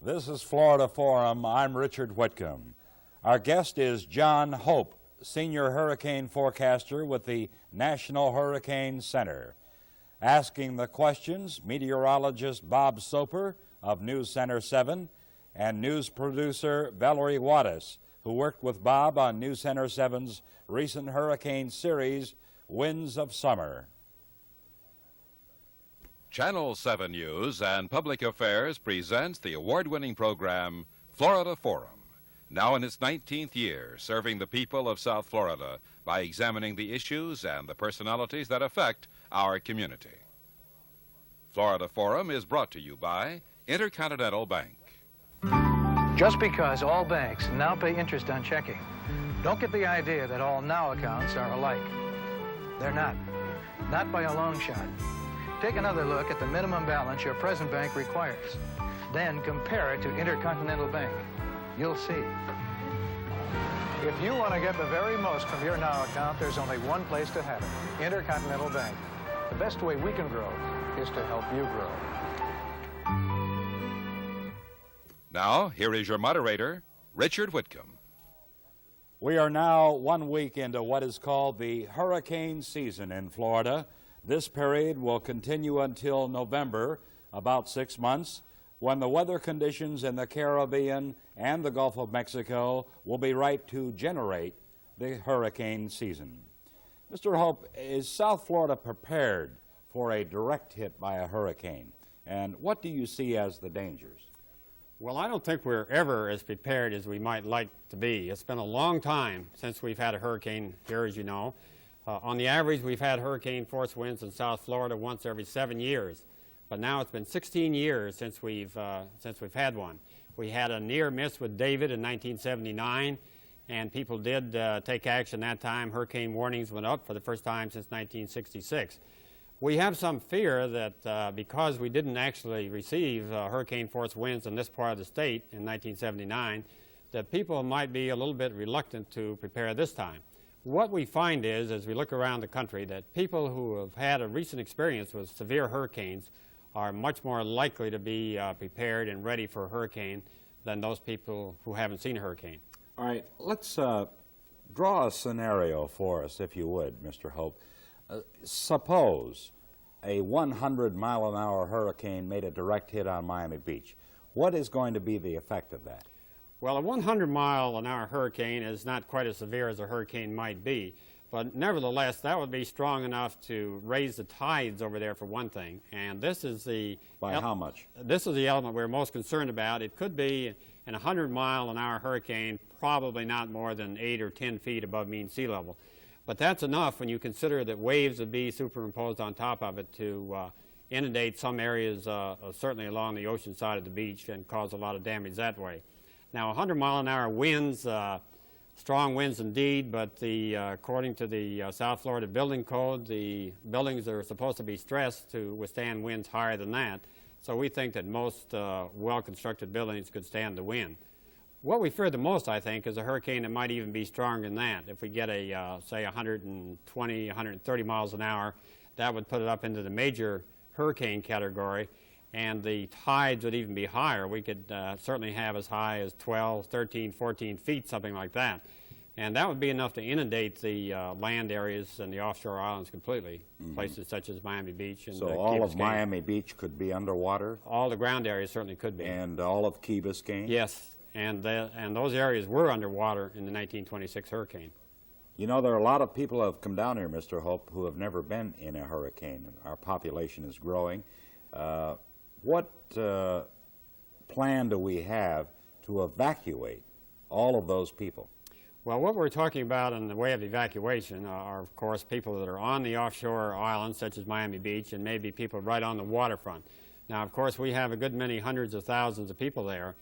This is Florida Forum. I'm Richard Whitcomb. Our guest is John Hope, Senior Hurricane Forecaster with the National Hurricane Center. Asking the questions, meteorologist Bob Soper of News Center 7 and news producer Valerie Wadas, who worked with Bob on News Center 7's recent hurricane series, Winds of Summer. Channel 7 News and Public Affairs presents the award-winning program, Florida Forum, now in its 19th year, serving the people of South Florida by examining the issues and the personalities that affect our community. Florida Forum is brought to you by Intercontinental Bank. Just because all banks now pay interest on checking, don't get the idea that all now accounts are alike. They're not. Not by a long shot. Take another look at the minimum balance your present bank requires. Then compare it to Intercontinental Bank. You'll see. If you want to get the very most from your now account, there's only one place to have it, Intercontinental Bank. The best way we can grow is to help you grow. Now, here is your moderator, Richard Whitcomb. We are now 1 week into what is called the hurricane season in Florida. This period will continue until November, about 6 months, when the weather conditions in the Caribbean and the Gulf of Mexico will be right to generate the hurricane season. Mr. Hope, is South Florida prepared for a direct hit by a hurricane? And what do you see as the dangers? Well, I don't think we're ever as prepared as we might like to be. It's been a long time since we've had a hurricane here, as you know. On the average, we've had hurricane force winds in South Florida once every 7 years. But now it's been 16 years since we've had one. We had a near miss with David in 1979, and people did take action that time. Hurricane warnings went up for the first time since 1966. We have some fear that because we didn't actually receive hurricane force winds in this part of the state in 1979, that people might be a little bit reluctant to prepare this time. What we find is, as we look around the country, that people who have had a recent experience with severe hurricanes are much more likely to be prepared and ready for a hurricane than those people who haven't seen a hurricane. All right, let's draw a scenario for us, if you would, Mr. Hope. Suppose a 100-mile-an-hour hurricane made a direct hit on Miami Beach. What is going to be the effect of that? Well, a 100-mile-an-hour hurricane is not quite as severe as a hurricane might be, but nevertheless, that would be strong enough to raise the tides over there for one thing. And this is the... By how much? This is the element we're most concerned about. It could be in a 100-mile-an-hour hurricane, probably not more than 8 or 10 feet above mean sea level. But that's enough when you consider that waves would be superimposed on top of it to inundate some areas, certainly along the ocean side of the beach, and cause a lot of damage that way. Now, 100-mile-an-hour winds, strong winds indeed, but according to the South Florida Building Code, the buildings are supposed to be stressed to withstand winds higher than that. So we think that most well-constructed buildings could stand the wind. What we fear the most, I think, is a hurricane that might even be stronger than that. If we get a, say, 120, 130 miles an hour, that would put it up into the major hurricane category, and the tides would even be higher. We could certainly have as high as 12, 13, 14 feet, something like that. And that would be enough to inundate the land areas and the offshore islands completely, places such as Miami Beach. And so all of Miami Beach could be underwater? All the ground areas certainly could be. And all of Key Biscayne? Yes, and those areas were underwater in the 1926 hurricane. You know, there are a lot of people who have come down here, Mr. Hope, who have never been in a hurricane. Our population is growing. What plan do we have to evacuate all of those people? Well, what we're talking about in the way of evacuation are, of course, people that are on the offshore islands, such as Miami Beach, and maybe people right on the waterfront. Now, of course, we have a good many hundreds of thousands of people there,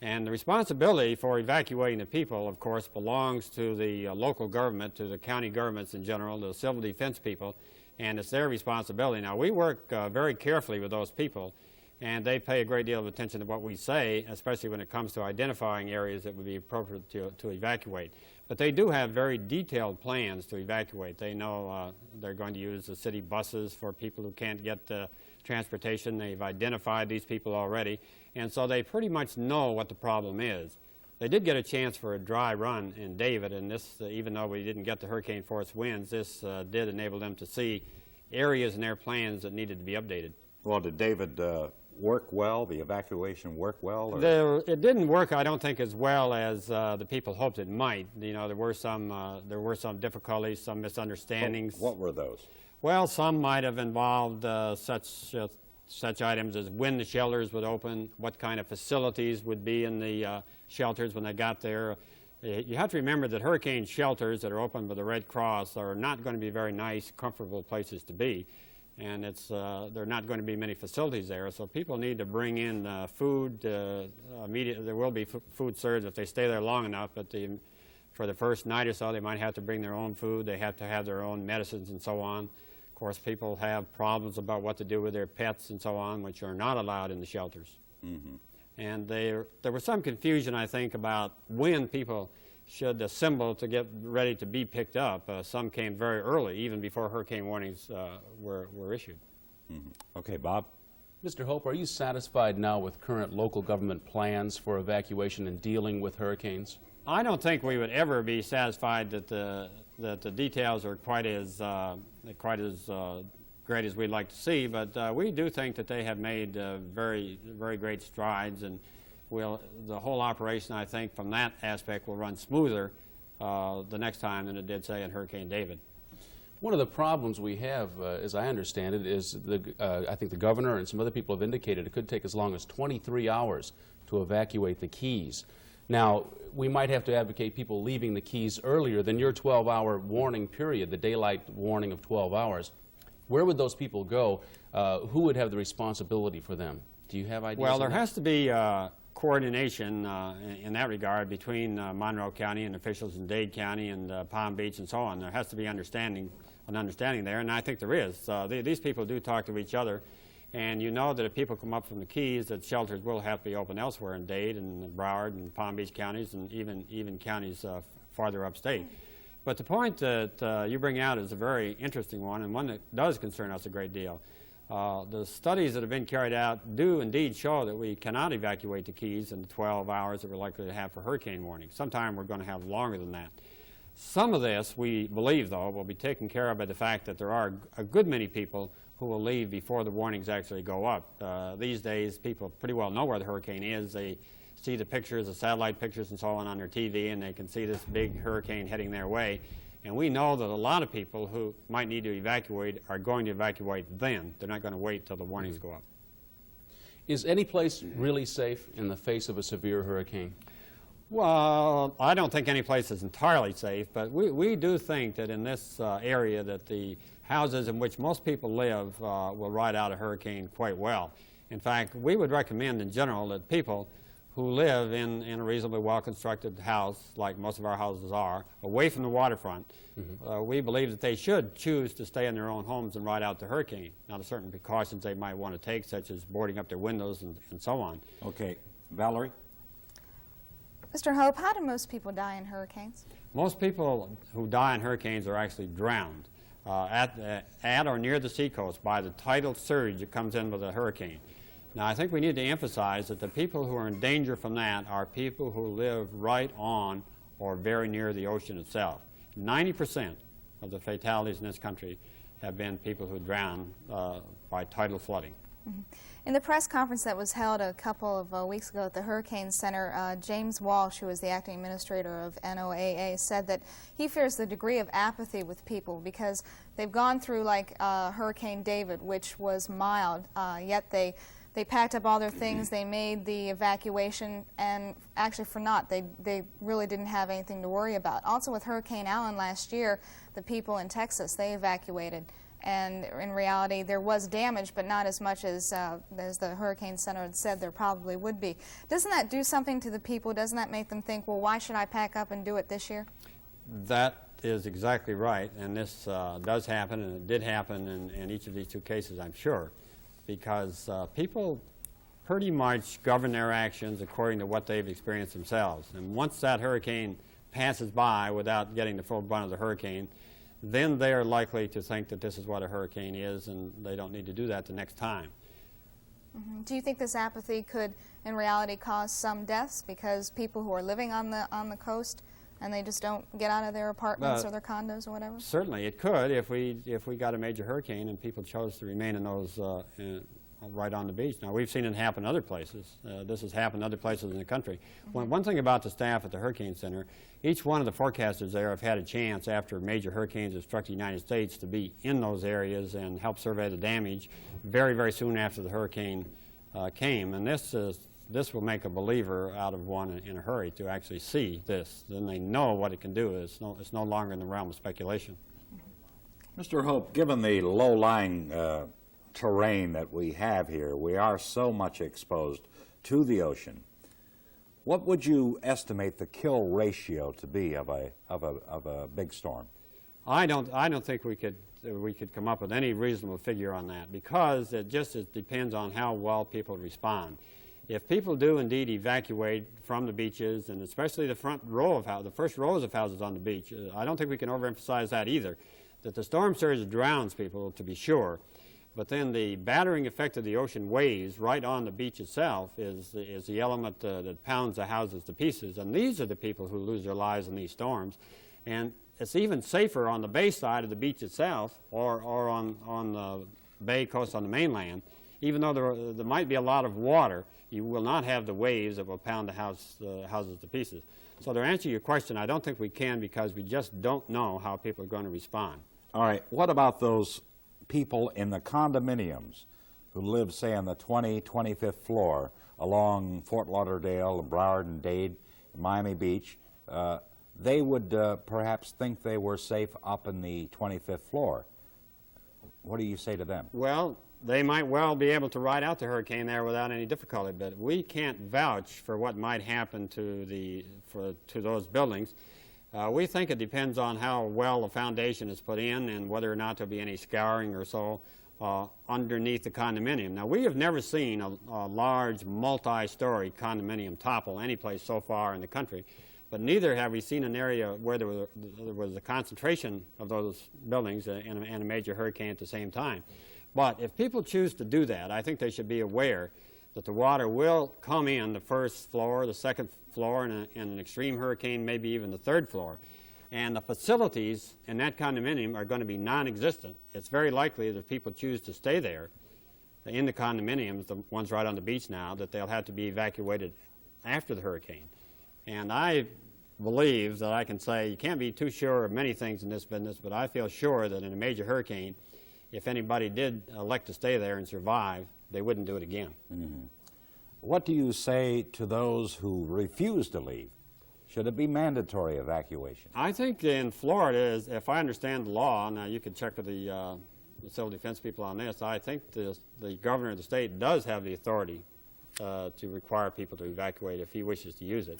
and the responsibility for evacuating the people, of course, belongs to the local government, to the county governments in general, the civil defense people, and it's their responsibility. Now, we work very carefully with those people, and they pay a great deal of attention to what we say, especially when it comes to identifying areas that would be appropriate to evacuate. But they do have very detailed plans to evacuate. They know they're going to use the city buses for people who can't get to transportation. They've identified these people already, and so they pretty much know what the problem is. They did get a chance for a dry run in David, and this, even though we didn't get the hurricane force winds, this did enable them to see areas in their plans that needed to be updated. Well, did David work well? The evacuation work well? Or? It didn't work, I don't think, as well as the people hoped it might. You know, there were some difficulties, some misunderstandings. What were those? Well, some might have involved such items as when the shelters would open, what kind of facilities would be in the shelters when they got there. You have to remember that hurricane shelters that are opened by the Red Cross are not going to be very nice, comfortable places to be. And there are not going to be many facilities there, so people need to bring in food immediately. There will be food served if they stay there long enough, but for the first night or so, they might have to bring their own food. They have to have their own medicines and so on. Of course, people have problems about what to do with their pets and so on, which are not allowed in the shelters. Mm-hmm. And there was some confusion, I think, about when people should assemble to get ready to be picked up. Some came very early, even before hurricane warnings were issued. Mm-hmm. Okay, Bob? Mr. Hope, are you satisfied now with current local government plans for evacuation and dealing with hurricanes? I don't think we would ever be satisfied that the details are quite as great as we'd like to see, but we do think that they have made very great strides, and the whole operation, I think, from that aspect will run smoother the next time than it did, say, in Hurricane David. One of the problems we have, as I understand it, is I think the governor and some other people have indicated it could take as long as 23 hours to evacuate the Keys. Now, we might have to advocate people leaving the Keys earlier than your 12-hour warning period, the daylight warning of 12 hours. Where would those people go? Who would have the responsibility for them? Do you have ideas? Well, there has to be coordination in that regard between Monroe County and officials in Dade County and Palm Beach and so on. There has to be an understanding there, and I think there is. These people do talk to each other, and you know that if people come up from the Keys, that shelters will have to be open elsewhere in Dade and Broward and Palm Beach counties and even counties farther upstate. But the point that you bring out is a very interesting one, and one that does concern us a great deal. The studies that have been carried out do indeed show that we cannot evacuate the Keys in the 12 hours that we're likely to have for hurricane warning. Sometime we're going to have longer than that. Some of this, we believe, though, will be taken care of by the fact that there are a good many people who will leave before the warnings actually go up. These days, people pretty well know where the hurricane is. They see the pictures, the satellite pictures and so on their TV, and they can see this big hurricane heading their way. And we know that a lot of people who might need to evacuate are going to evacuate then. They're not going to wait till the warnings go up. Is any place really safe in the face of a severe hurricane? Well, I don't think any place is entirely safe, but we do think that in this area that the houses in which most people live will ride out a hurricane quite well. In fact, we would recommend in general that people who live in a reasonably well-constructed house, like most of our houses are, away from the waterfront, we believe that they should choose to stay in their own homes and ride out the hurricane. Now, there's certain precautions they might want to take, such as boarding up their windows and so on. Okay. Valerie? Mr. Hope, how do most people die in hurricanes? Most people who die in hurricanes are actually drowned at or near the seacoast by the tidal surge that comes in with a hurricane. Now, I think we need to emphasize that the people who are in danger from that are people who live right on or very near the ocean itself. 90% of the fatalities in this country have been people who drown by tidal flooding. Mm-hmm. In the press conference that was held a couple of weeks ago at the Hurricane Center, James Walsh, who is the acting administrator of NOAA, said that he fears the degree of apathy with people because they've gone through like Hurricane David, which was mild, yet they packed up all their things, they made the evacuation, and actually for naught, they really didn't have anything to worry about. Also with Hurricane Allen last year, the people in Texas, they evacuated. And in reality, there was damage, but not as much as the Hurricane Center had said there probably would be. Doesn't that do something to the people? Doesn't that make them think, well, why should I pack up and do it this year? That is exactly right, and this does happen, and it did happen in each of these two cases, I'm sure, because people pretty much govern their actions according to what they've experienced themselves. And once that hurricane passes by without getting the full brunt of the hurricane, then they are likely to think that this is what a hurricane is, and they don't need to do that the next time. Do you think this apathy could, in reality, cause some deaths because people who are living on the coast and they just don't get out of their apartments or their condos or whatever? Certainly, it could if we got a major hurricane and people chose to remain in those right on the beach. Now, we've seen it happen other places. This has happened other places in the country. One thing about the staff at the Hurricane Center, each one of the forecasters there have had a chance after major hurricanes have struck the United States to be in those areas and help survey the damage very, very soon after the hurricane came. And this will make a believer out of one in a hurry to actually see this. Then they know what it can do. It's no longer in the realm of speculation. Mr. Hope, given the low-lying terrain that we have here, we are so much exposed to the ocean. What would you estimate the kill ratio to be of a big storm? I don't think we could come up with any reasonable figure on that, because it depends on how well people respond. If people do indeed evacuate from the beaches, and especially the first rows of houses on the beach, I don't think we can overemphasize that either, that the storm surge drowns people, to be sure, but then the battering effect of the ocean waves right on the beach itself is the element that pounds the houses to pieces, and these are the people who lose their lives in these storms. And it's even safer on the bay side of the beach itself or on the bay coast on the mainland. Even though there might be a lot of water, you will not have the waves that will pound the houses to pieces. So to answer your question, I don't think we can, because we just don't know how people are going to respond. All right. What about those people in the condominiums who live, say, on the 25th floor along Fort Lauderdale, Broward and Dade, Miami Beach? They would perhaps think they were safe up in the 25th floor. What do you say to them? Well, they might well be able to ride out the hurricane there without any difficulty, but we can't vouch for what might happen to those buildings. We think it depends on how well the foundation is put in and whether or not there'll be any scouring or so underneath the condominium. Now, we have never seen a large multi-story condominium topple any place so far in the country, but neither have we seen an area where there was a concentration of those buildings and a major hurricane at the same time. But if people choose to do that, I think they should be aware that the water will come in the first floor, the second floor, and an extreme hurricane, maybe even the third floor. And the facilities in that condominium are going to be non-existent. It's very likely that if people choose to stay there in the condominiums, the ones right on the beach now, that they'll have to be evacuated after the hurricane. And I believe that I can say you can't be too sure of many things in this business, but I feel sure that in a major hurricane, if anybody did elect to stay there and survive, they wouldn't do it again. Mm-hmm. What do you say to those who refuse to leave? Should it be mandatory evacuation? I think in Florida, if I understand the law, now you can check with the civil defense people on this, I think the governor of the state does have the authority to require people to evacuate if he wishes to use it.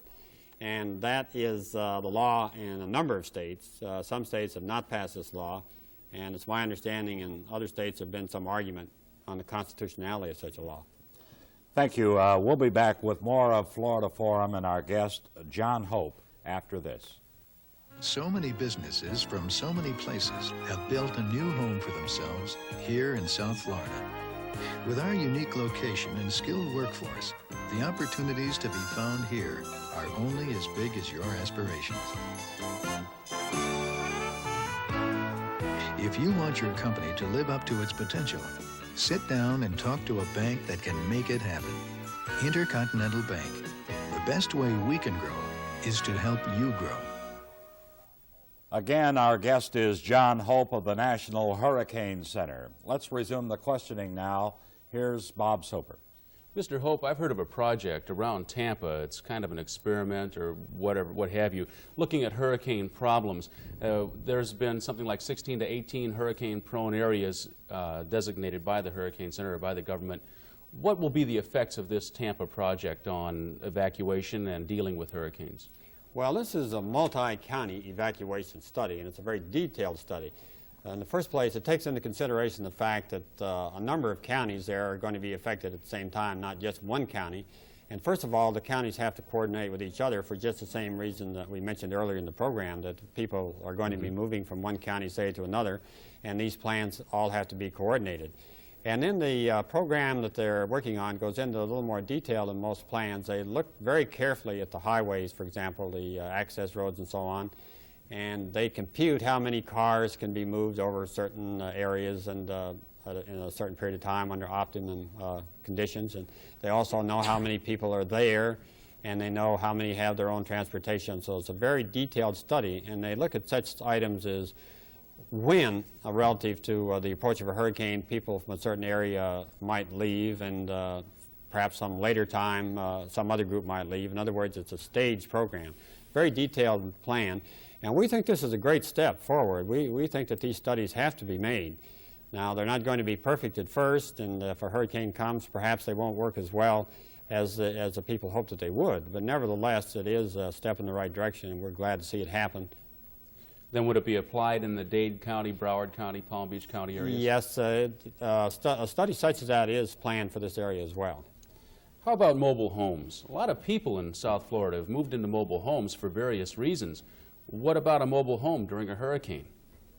And that is the law in a number of states. Some states have not passed this law, and it's my understanding in other states there have been some argument on the constitutionality of such a law. Thank you. We'll be back with more of Florida Forum and our guest, John Hope, after this. So many businesses from so many places have built a new home for themselves here in South Florida. With our unique location and skilled workforce, the opportunities to be found here are only as big as your aspirations. If you want your company to live up to its potential, sit down and talk to a bank that can make it happen. Intercontinental Bank. The best way we can grow is to help you grow. Again, our guest is John Hope of the National Hurricane Center. Let's resume the questioning now. Here's Bob Soper. Mr. Hope, I've heard of a project around Tampa. It's kind of an experiment or whatever, what have you, looking at hurricane problems. There's been something like 16 to 18 hurricane-prone areas designated by the Hurricane Center or by the government. What will be the effects of this Tampa project on evacuation and dealing with hurricanes? Well, this is a multi-county evacuation study, and it's a very detailed study. In the first place, it takes into consideration the fact that a number of counties there are going to be affected at the same time, not just one county. And first of all, the counties have to coordinate with each other for just the same reason that we mentioned earlier in the program, that people are going to be moving from one county, say, to another, and these plans all have to be coordinated. And then the program that they're working on goes into a little more detail than most plans. They look very carefully at the highways, for example, the access roads and so on, and they compute how many cars can be moved over certain areas and in a certain period of time under optimum conditions. And they also know how many people are there, and they know how many have their own transportation. So it's a very detailed study, and they look at such items as when, relative to the approach of a hurricane, people from a certain area might leave, and perhaps some later time some other group might leave. In other words, it's a staged program, very detailed plan. And we think this is a great step forward. We think that these studies have to be made. Now, they're not going to be perfect at first, and if a hurricane comes, perhaps they won't work as well as the people hope that they would. But nevertheless, it is a step in the right direction, and we're glad to see it happen. Then would it be applied in the Dade County, Broward County, Palm Beach County areas? Yes, a study such as that is planned for this area as well. How about mobile homes? A lot of people in South Florida have moved into mobile homes for various reasons. What about a mobile home during a hurricane?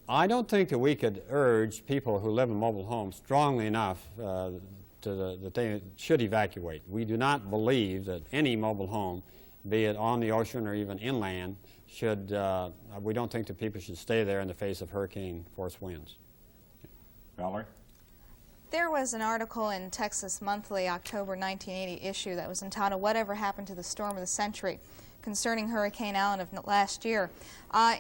I don't think that we could urge people who live in mobile homes strongly enough that they should evacuate. We do not believe that any mobile home, be it on the ocean or even inland, we don't think that people should stay there in the face of hurricane force winds. Valerie? There was an article in Texas Monthly, October 1980 issue that was entitled, "Whatever Happened to the Storm of the Century?" concerning Hurricane Allen of last year.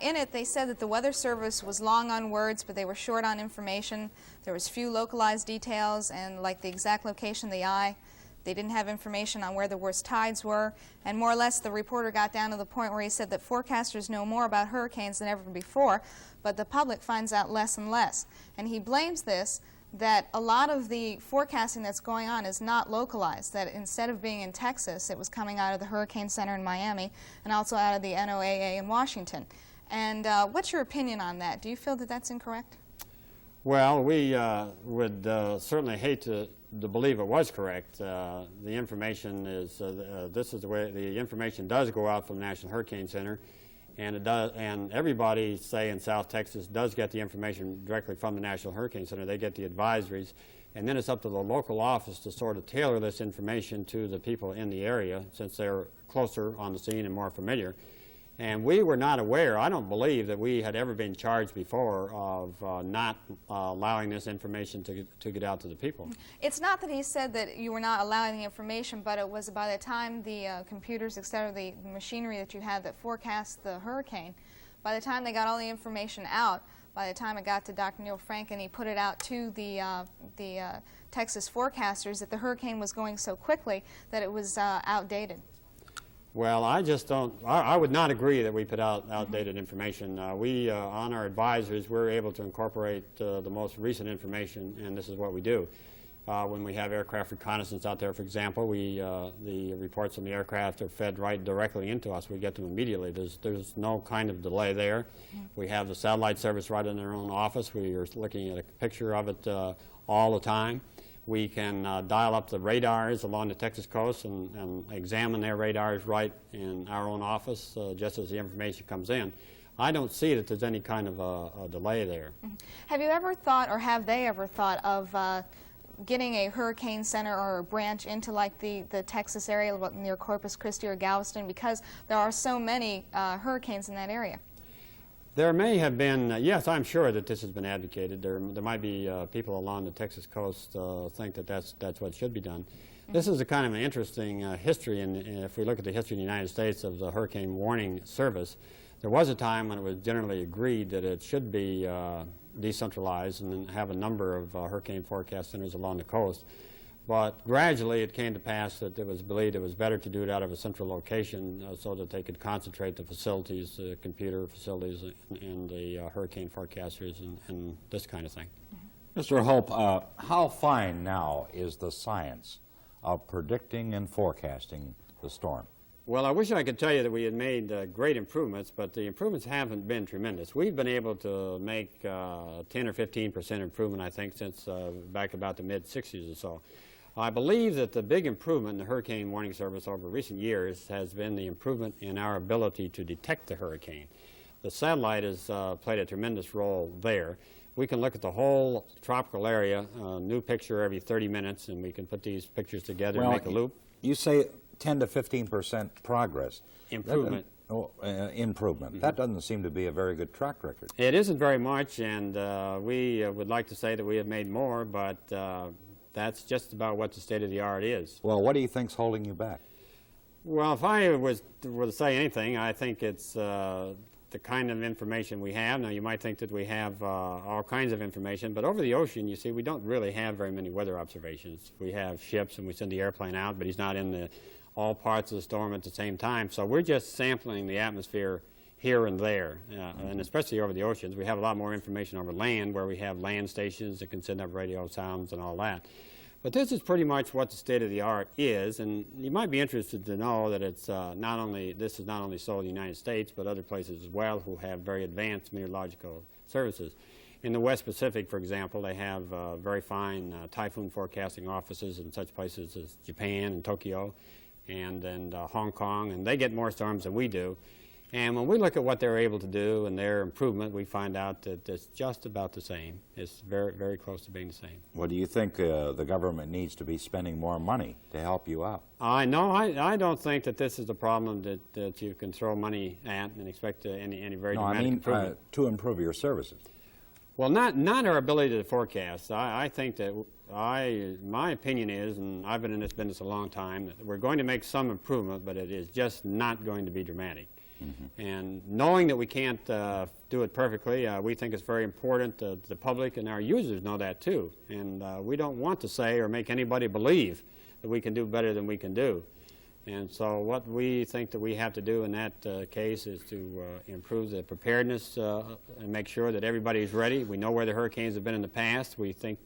In it, they said that the Weather Service was long on words, but they were short on information. There was few localized details, and like the exact location of the eye, they didn't have information on where the worst tides were, and more or less the reporter got down to the point where he said that forecasters know more about hurricanes than ever before, but the public finds out less and less. And he blames this that a lot of the forecasting that's going on is not localized, that instead of being in Texas, it was coming out of the Hurricane Center in Miami and also out of the NOAA in Washington. And what's your opinion on that? Do you feel that that's incorrect? Well, we would certainly hate to believe it was correct. The information is, this is the way, the information does go out from the National Hurricane Center, and it does, and everybody, say in South Texas, does get the information directly from the National Hurricane Center. They get the advisories, and then it's up to the local office to sort of tailor this information to the people in the area, since they're closer on the scene and more familiar. And we were not aware, I don't believe that we had ever been charged before of not allowing this information to get out to the people. It's not that he said that you were not allowing the information, but it was by the time the computers, etc., the machinery that you had that forecast the hurricane, by the time they got all the information out, by the time it got to Dr. Neil Frank and he put it out to the Texas forecasters, that the hurricane was going so quickly that it was outdated. Well, I just don't, I would not agree that we put out outdated information. We, on our advisories, we're able to incorporate the most recent information, and this is what we do. When we have aircraft reconnaissance out there, for example, the reports from the aircraft are fed right directly into us. We get them immediately. There's no kind of delay there. We have the satellite service right in our own office. We are looking at a picture of it all the time. We can dial up the radars along the Texas coast and examine their radars right in our own office just as the information comes in. I don't see that there's any kind of a delay there. Have you ever thought, or have they ever thought, of getting a hurricane center or a branch into like the Texas area near Corpus Christi or Galveston, because there are so many hurricanes in that area? There may have been, yes, I'm sure that this has been advocated. There might be people along the Texas coast think that that's what should be done. This is a kind of an interesting history, and if we look at the history in the United States of the Hurricane Warning Service, there was a time when it was generally agreed that it should be decentralized and have a number of hurricane forecast centers along the coast. But gradually it came to pass that it was believed it was better to do it out of a central location so that they could concentrate the facilities, the computer facilities, and the hurricane forecasters and this kind of thing. Mr. Hope, how fine now is the science of predicting and forecasting the storm? Well, I wish I could tell you that we had made great improvements, but the improvements haven't been tremendous. We've been able to make 10 or 15% improvement, I think, since back about the mid-60s or so. I believe that the big improvement in the Hurricane Warning Service over recent years has been the improvement in our ability to detect the hurricane. The satellite has played a tremendous role there, we can look at the whole tropical area, new picture every 30 minutes, and we can put these pictures together and make a loop. You say 10 to 15% progress. Improvement. Improvement. That doesn't seem to be a very good track record. It isn't very much, and we would like to say that we have made more, but that's just about what the state of the art is. Well, what do you think's holding you back? Well, if I were to say anything, I think it's the kind of information we have. Now, you might think that we have all kinds of information, but over the ocean, you see, we don't really have very many weather observations. We have ships, and we send the airplane out, but he's not in all parts of the storm at the same time. So we're just sampling the atmosphere here and there, and especially over the oceans. We have a lot more information over land, where we have land stations that can send up radio sounds and all that. But this is pretty much what the state of the art is, and you might be interested to know that it's this is not only sold in the United States, but other places as well who have very advanced meteorological services. In the West Pacific, for example, they have very fine typhoon forecasting offices in such places as Japan and Tokyo and Hong Kong, and they get more storms than we do. And when we look at what they're able to do and their improvement, we find out that it's just about the same. It's very, very close to being the same. Well, do you think the government needs to be spending more money to help you out? No, I don't think that this is a problem that you can throw money at and expect any very dramatic improvement. To improve your services. Well, not our ability to forecast. I think that my opinion is, and I've been in this business a long time, that we're going to make some improvement, but it is just not going to be dramatic. And knowing that we can't do it perfectly, we think it's very important that the public and our users know that too. And we don't want to say or make anybody believe that we can do better than we can do. And so what we think that we have to do in that case is to improve the preparedness and make sure that everybody's ready. We know where the hurricanes have been in the past. We think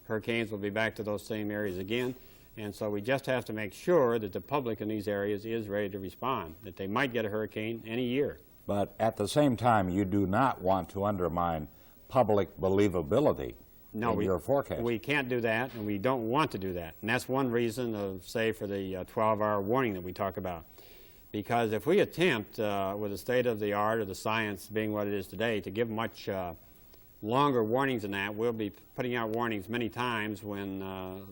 hurricanes will be back to those same areas again. And so we just have to make sure that the public in these areas is ready to respond, that they might get a hurricane any year. But at the same time, you do not want to undermine public believability in your forecast. We can't do that, and we don't want to do that. And that's one reason of, say, for the 12-hour warning that we talk about. Because if we attempt, with the state of the art or the science being what it is today, to give much longer warnings than that, we'll be putting out warnings many times when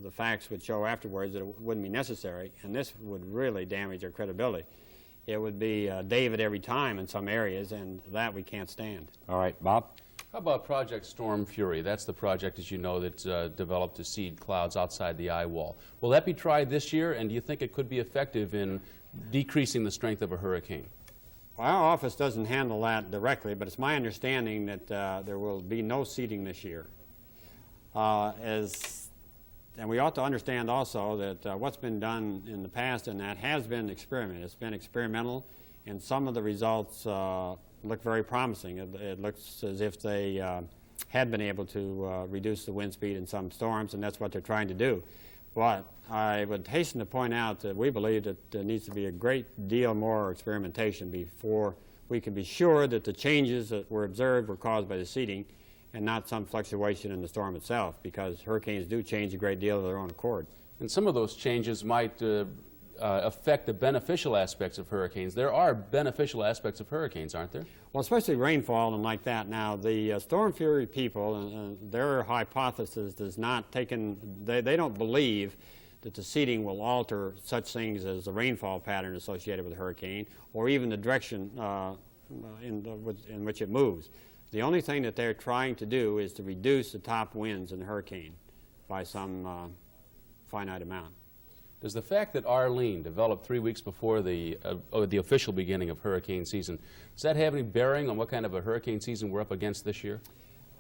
the facts would show afterwards that it wouldn't be necessary, and this would really damage our credibility. It would be David every time in some areas, and that we can't stand. All right, Bob? How about Project Storm Fury? That's the project, as you know, that's developed to seed clouds outside the eye wall. Will that be tried this year, and do you think it could be effective in decreasing the strength of a hurricane? Well, our office doesn't handle that directly, but it's my understanding that there will be no seeding this year. And we ought to understand also that what's been done in the past and that has been experiment. It's been experimental, and some of the results look very promising. It looks as if they had been able to reduce the wind speed in some storms, and that's what they're trying to do. But I would hasten to point out that we believe that there needs to be a great deal more experimentation before we can be sure that the changes that were observed were caused by the seeding and not some fluctuation in the storm itself, because hurricanes do change a great deal of their own accord. And some of those changes might affect the beneficial aspects of hurricanes. There are beneficial aspects of hurricanes, aren't there? Well, especially rainfall and like that. Now, the Storm Fury people, their hypothesis does not take in, they don't believe that the seeding will alter such things as the rainfall pattern associated with a hurricane or even the direction in which it moves. The only thing that they're trying to do is to reduce the top winds in the hurricane by some finite amount. Does the fact that Arlene developed 3 weeks before the official beginning of hurricane season, does that have any bearing on what kind of a hurricane season we're up against this year?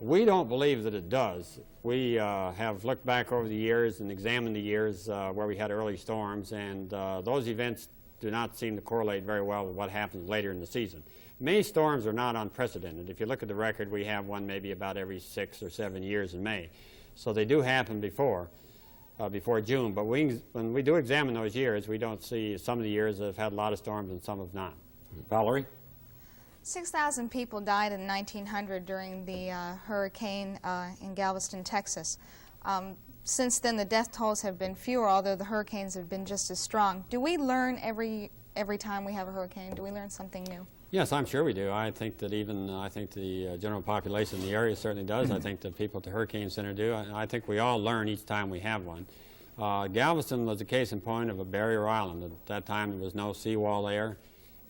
We don't believe that it does. We have looked back over the years and examined the years where we had early storms, and those events do not seem to correlate very well with what happens later in the season. May storms are not unprecedented. If you look at the record, we have one maybe about every 6 or 7 years in May. So they do happen before June. But when we do examine those years, we don't see some of the years that have had a lot of storms and some have not. Valerie? 6,000 people died in 1900 during the hurricane in Galveston, Texas. Since then, the death tolls have been fewer, although the hurricanes have been just as strong. Do we learn every time we have a hurricane? Do we learn something new? Yes, I'm sure we do. I think that I think the general population in the area certainly does. I think the people at the Hurricane Center do. I think we all learn each time we have one. Galveston was a case in point of a barrier island. At that time, there was no seawall there.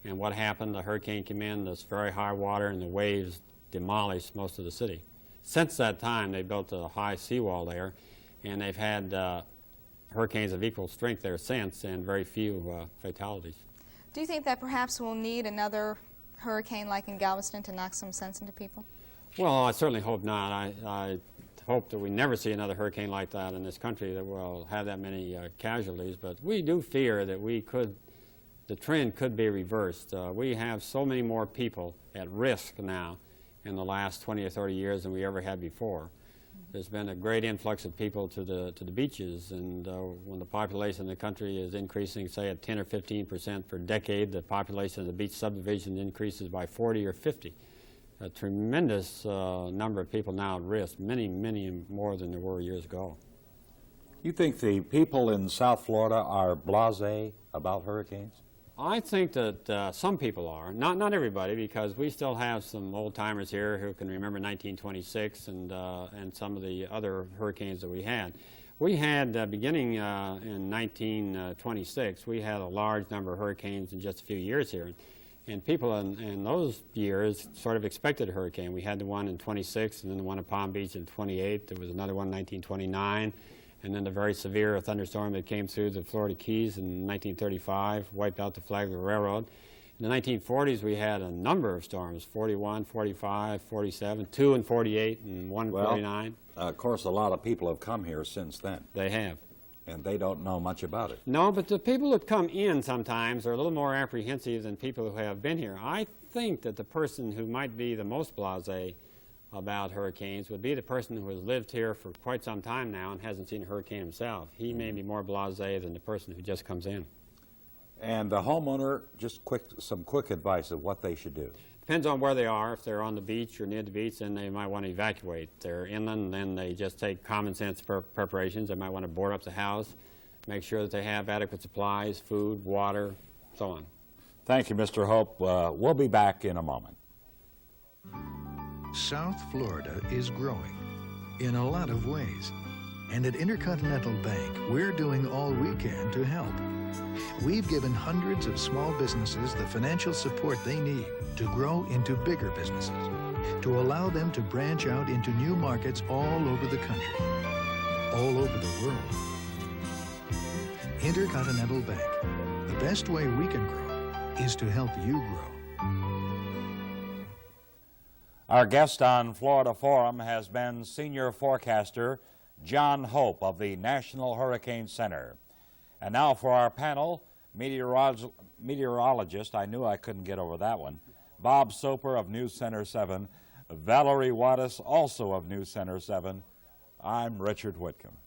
And what happened? The hurricane came in, this very high water, and the waves demolished most of the city. Since that time, they built a high seawall there, and they've had hurricanes of equal strength there since, and very few fatalities. Do you think that perhaps we'll need another hurricane like in Galveston to knock some sense into people? Well, I certainly hope not. I hope that we never see another hurricane like that in this country that will have that many casualties, but we do fear that the trend could be reversed. We have so many more people at risk now in the last 20 or 30 years than we ever had before. There's been a great influx of people to the beaches, and when the population of the country is increasing, say, at 10 or 15% per decade, the population of the beach subdivision increases by 40 or 50. A tremendous number of people now at risk, many, many more than there were years ago. You think the people in South Florida are blasé about hurricanes? I think that some people are, not everybody, because we still have some old-timers here who can remember 1926 and some of the other hurricanes that we had. We had, beginning in 1926, we had a large number of hurricanes in just a few years here. And people in those years sort of expected a hurricane. We had the one in 26, and then the one in Palm Beach in 28. There was another one in 1929. And then the very severe thunderstorm that came through the Florida Keys in 1935 wiped out the Flagler Railroad. In the 1940s, we had a number of storms, 41, 45, 47, 2 in 48, and 1 in 49. Of course, a lot of people have come here since then. They have. And they don't know much about it. No, but the people that come in sometimes are a little more apprehensive than people who have been here. I think that the person who might be the most blasé about hurricanes would be the person who has lived here for quite some time now and hasn't seen a hurricane himself. He may be more blasé than the person who just comes in. And the homeowner, just some quick advice of what they should do. Depends on where they are. If they're on the beach or near the beach, then they might want to evacuate. If they're inland, then they just take common sense preparations. They might want to board up the house, make sure that they have adequate supplies, food, water, so on. Thank you, Mr. Hope. We'll be back in a moment. South Florida is growing in a lot of ways. And at Intercontinental Bank, we're doing all we can to help. We've given hundreds of small businesses the financial support they need to grow into bigger businesses, to allow them to branch out into new markets all over the country, all over the world. Intercontinental Bank, the best way we can grow is to help you grow. Our guest on Florida Forum has been senior forecaster John Hope of the National Hurricane Center. And now for our panel, meteorologist, I knew I couldn't get over that one, Bob Soper of News Center 7, Valerie Wadas, also of News Center 7. I'm Richard Whitcomb.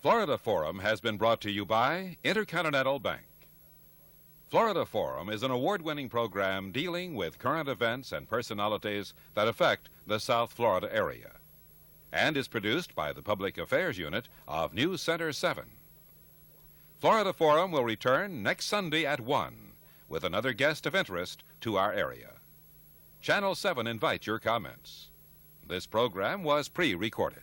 Florida Forum has been brought to you by Intercontinental Bank. Florida Forum is an award-winning program dealing with current events and personalities that affect the South Florida area, and is produced by the Public Affairs Unit of News Center 7. Florida Forum will return next Sunday at 1 with another guest of interest to our area. Channel 7 invites your comments. This program was pre-recorded.